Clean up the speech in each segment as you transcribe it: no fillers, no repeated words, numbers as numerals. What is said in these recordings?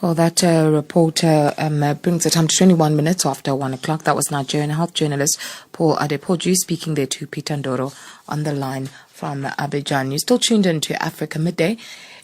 Well, that reporter brings the time to 21 minutes after 1 o'clock. That was Nigerian health journalist Paul Adepoju speaking there to Peter Ndoro on the line from Abidjan. You're still tuned into Africa Midday.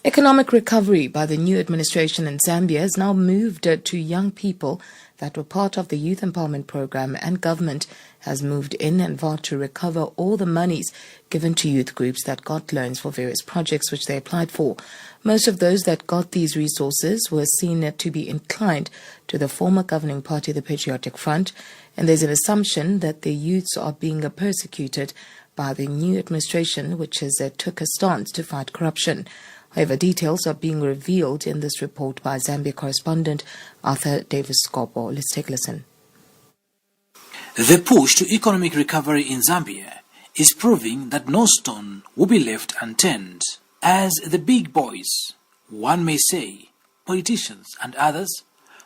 Economic recovery by the new administration in Zambia has now moved to young people that were part of the youth empowerment program, and government has moved in and vowed to recover all the monies given to youth groups that got loans for various projects which they applied for. Most of those that got these resources were seen to be inclined to the former governing party, the Patriotic Front, and there's an assumption that the youths are being persecuted by the new administration, which has took a stance to fight corruption. However, details are being revealed in this report by Zambia correspondent Arthur Davis Scopo. Let's take a listen. The push to economic recovery in Zambia is proving that no stone will be left unturned, as the big boys, one may say, politicians and others,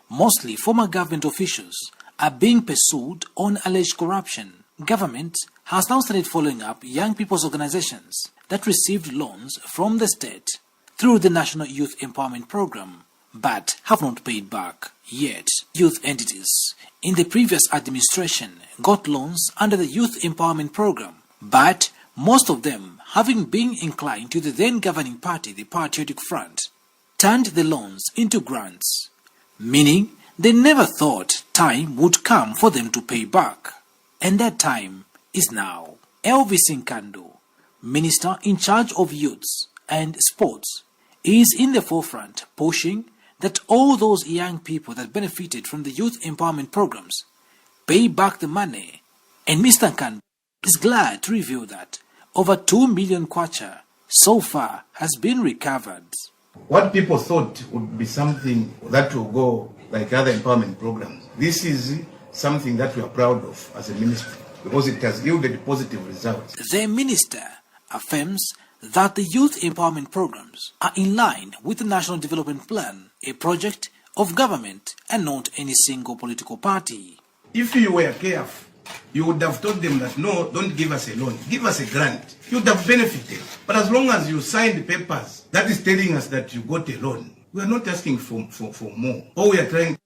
mostly former government officials, are being pursued on alleged corruption. Government has now started following up young people's organizations that received loans from the state through the National Youth Empowerment Program, but have not paid back yet. Youth entities in the previous administration got loans under the Youth Empowerment Program, but most of them, having been inclined to the then governing party, the Patriotic Front, turned the loans into grants, meaning they never thought time would come for them to pay back. And that time is now. Elvis Nkando, Minister in charge of youths and sports, is in the forefront pushing that all those young people that benefited from the youth empowerment programs pay back the money. And Mr. Nkando is glad to reveal that over 2 million kwacha so far has been recovered. What people thought would be something that will go like other empowerment programs, this is something that we are proud of as a ministry because it has yielded positive results. The minister affirms that the youth empowerment programs are in line with the National Development Plan, a project of government and not any single political party. If you were careful, you would have told them that no, don't give us a loan, give us a grant. You would have benefited. But as long as you signed papers, that is telling us that you got a loan. We are not asking for more. All we are trying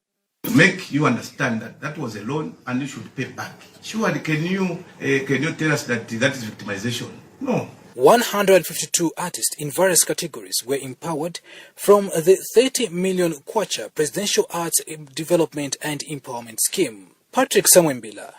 to make you understand that that was a loan and you should pay back. Surely, can you tell us that that is victimization? No. 152 artists in various categories were empowered from the 30 million kwacha Presidential Arts Development and Empowerment Scheme. Patrick Samwembila,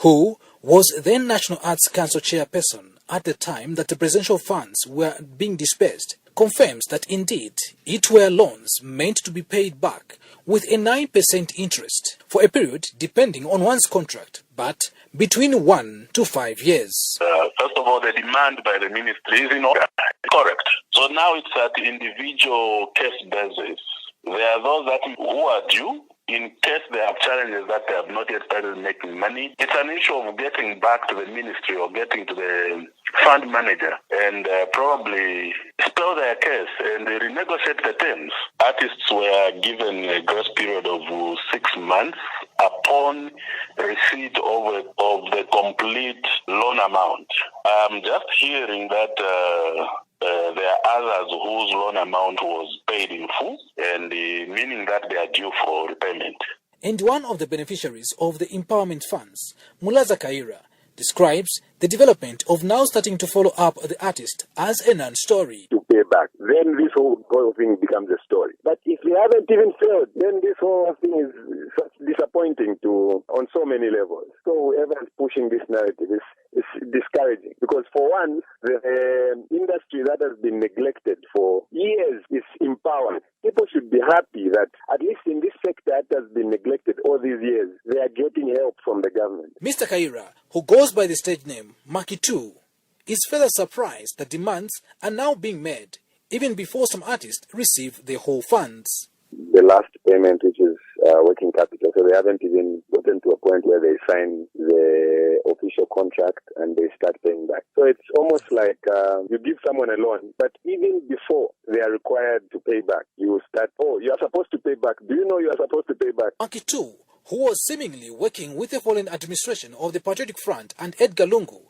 who was then National Arts Council chairperson at the time that the presidential funds were being dispersed, confirms that indeed it were loans meant to be paid back with a 9% interest for a period depending on one's contract, but between 1 to 5 years. First of all, the demand by the ministry is in order. Correct. So now it's at individual case basis. There are those that who are due in case they have challenges that they have not yet started making money. It's an issue of getting back to the ministry or getting to the fund manager and probably spell their case and renegotiate the terms. Artists were given a grace period of 6 months upon receipt of the complete loan amount. I'm just hearing that there are others whose loan amount was paid in full, and meaning that they are due for repayment. And one of the beneficiaries of the empowerment funds, Mulaza Kaira, describes the development of now starting to follow up the artist as a non-story. To pay back, then this whole thing becomes a story. But if we haven't even failed, then this whole thing is disappointing on so many levels. So whoever is pushing this narrative is discouraging, because for one, the industry that has been neglected for years is empowered. People should be happy that at least in this sector that has been neglected all these years, they are getting help from the government. Mr. Kaira, who goes by the stage name Makitu, is further surprised that demands are now being made even before some artists receive their whole funds. The last payment, which is working capital, so they haven't even gotten to a point where they sign the official contract and they start paying back. So it's almost like you give someone a loan, but even before they are required to pay back, you start, you are supposed to pay back. Do you know you are supposed to pay back? Makitu, who was seemingly working with the fallen administration of the Patriotic Front and Edgar Lungu,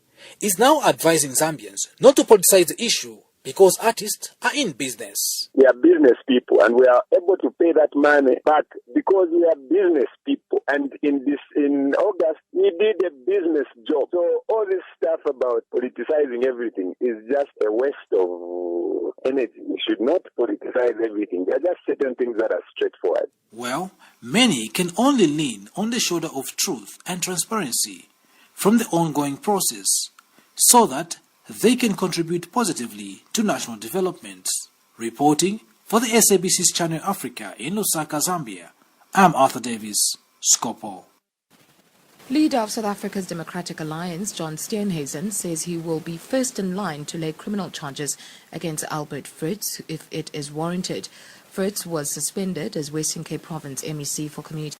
is now advising Zambians not to politicize the issue, because artists are in business. We are business people and we are able to pay that money back because we are business people. And in August, we did a business job. So all this stuff about politicizing everything is just a waste of energy. We should not politicize everything. There are just certain things that are straightforward. Well, many can only lean on the shoulder of truth and transparency from the ongoing process so that they can contribute positively to national development. Reporting for the SABC's Channel Africa in Lusaka, Zambia, I'm Arthur Davis, Scopo. Leader of South Africa's Democratic Alliance, John Steenhuisen, says he will be first in line to lay criminal charges against Albert Fritz if it is warranted. Fritz was suspended as Western Cape Province MEC for community